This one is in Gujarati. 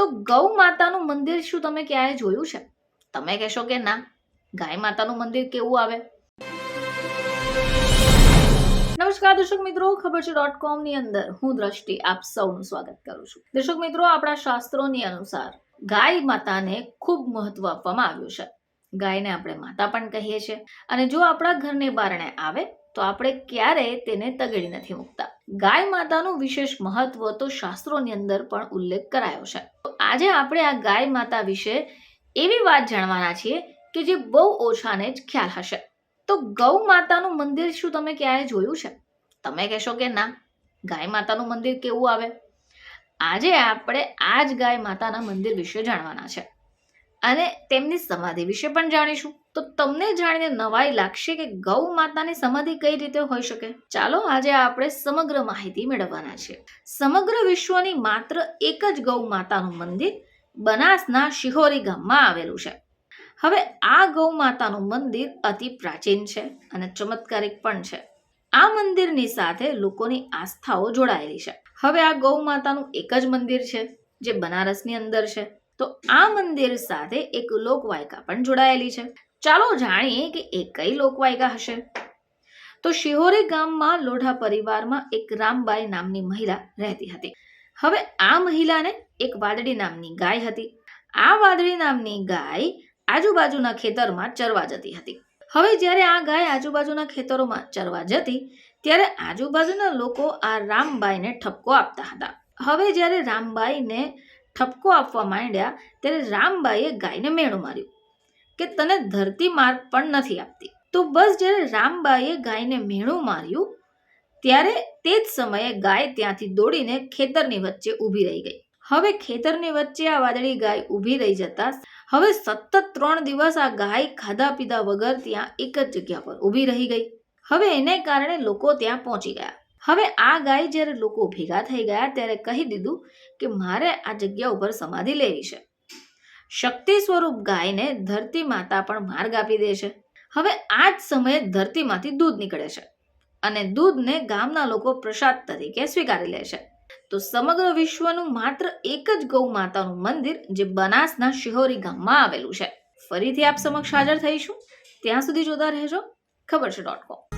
તો ગૌ માતાનું મંદિર શું તમે ક્યાંય જોયું છે? તમે કહેશો કે ના, ગાય માતાનું મંદિર કેવું આવે? નમસ્કાર દર્શક મિત્રો, ખબર છે .com ની અંદર હું દ્રષ્ટિ આપ સૌનું સ્વાગત કરું છું. દર્શક મિત્રો, આપણા શાસ્ત્રોની અનુસાર ગાય માતાને ખૂબ મહત્વ આપવામાં આવ્યું છે. ગાયને આપણે માતા પણ કહીએ છીએ અને જો આપણા ઘરને બારણે આવે તો આપણે ક્યારેય તેને તગડી નથી મૂકતા. ગાય માતાનું વિશેષ મહત્વ તો શાસ્ત્રોની અંદર પણ ઉલ્લેખ કરાયો છે. તો આજે આપણે આ ગાય માતા વિશે એવી વાત જાણવાના છીએ કે જે બહુ ઓછાને જ ખ્યાલ હશે. તો ગૌ માતાનું મંદિર શું તમે ક્યાંય જોયું છે? તમે કહેશો કે ના, ગાય માતાનું મંદિર કેવું આવે? આજે આપણે આ જ ગાય માતાના મંદિર વિશે જાણવાના છે અને તેમની સમાધિ વિશે પણ જાણીશું. તો તમને જાણીને નવાઈ લાગશે કે ગૌ માતાની સમાધિ કઈ રીતે હોઈ શકે. ચાલો આજે આપણે સમગ્ર માહિતી મેળવવાના છે. સમગ્ર વિશ્વની માત્ર એક જ ગૌ માતાનું મંદિર બનાસના શિહોરી ગામમાં આવેલું છે. હવે આ ગૌ માતાનું મંદિર અતિ પ્રાચીન છે અને ચમત્કારિક પણ છે. આ મંદિરની સાથે લોકોની આસ્થાઓ જોડાયેલી છે. હવે આ ગૌ માતાનું એક જ મંદિર છે જે બનારસની અંદર છે. તો આ મંદિર સાથે એક લોકવાયકા પણ જોડાયેલી છે. ચાલો જાણીએ કે એ કઈ લોકવાયકા હશે. તો શિહોરી ગામમાં લોઢા પરિવારમાં એક રામબાઈ નામની મહિલા રહેતી હતી. હવે આ મહિલાને એક વાદળી નામની ગાય હતી. આ વાદળી નામની ગાય આજુબાજુના ખેતરમાં ચરવા જતી હતી. હવે જ્યારે આ ગાય આજુબાજુના ખેતરોમાં ચરવા જતી ત્યારે આજુબાજુના લોકો આ રામબાઈને ઠપકો આપતા હતા. હવે જ્યારે રામબાઈને ઠપકો આપવા માંડ્યા ત્યારે રામબાઈએ ગાયને મેણું માર્યું કે તને ધરતી માર્ગ પણ નથી આપતી. તો બસ જ્યારે રામબાઈએ ગાયને મેણું માર્યું ત્યારે તે જ સમયે ગાય ત્યાંથી દોડીને ખેતરની વચ્ચે ઊભી રહી ગઈ. હવે ખેતરની વચ્ચે આ વાદળી ગાય ઊભી રહી જતા હવે સતત 3 દિવસ આ ગાય ખાધા પીધા વગર ત્યાં એક જ જગ્યા પર ઊભી રહી ગઈ. હવે એને કારણે લોકો ત્યાં પહોંચી ગયા. હવે આ ગાય જ્યારે લોકો ભેગા થઈ ગયા ત્યારે કહી દીધું કે મારે આ જગ્યા ઉપર સમાધિ લેવી છે. શક્તિ સ્વરૂપ ગાયને ધરતી માતા પણ માર્ગ આપી દે છે. હવે આ જ સમયે ધરતીમાંથી દૂધ નીકળે છે અને દૂધને ગામના લોકો પ્રસાદ તરીકે સ્વીકારી લે છે. તો સમગ્ર વિશ્વનું માત્ર એક જ ગૌ માતાનું મંદિર જે બનાસના શિહોરી ગામમાં આવેલું છે. ફરીથી આપ સમક્ષ હાજર થઈશું. ત્યાં સુધી જોતા રહેજો ખબર છે .com.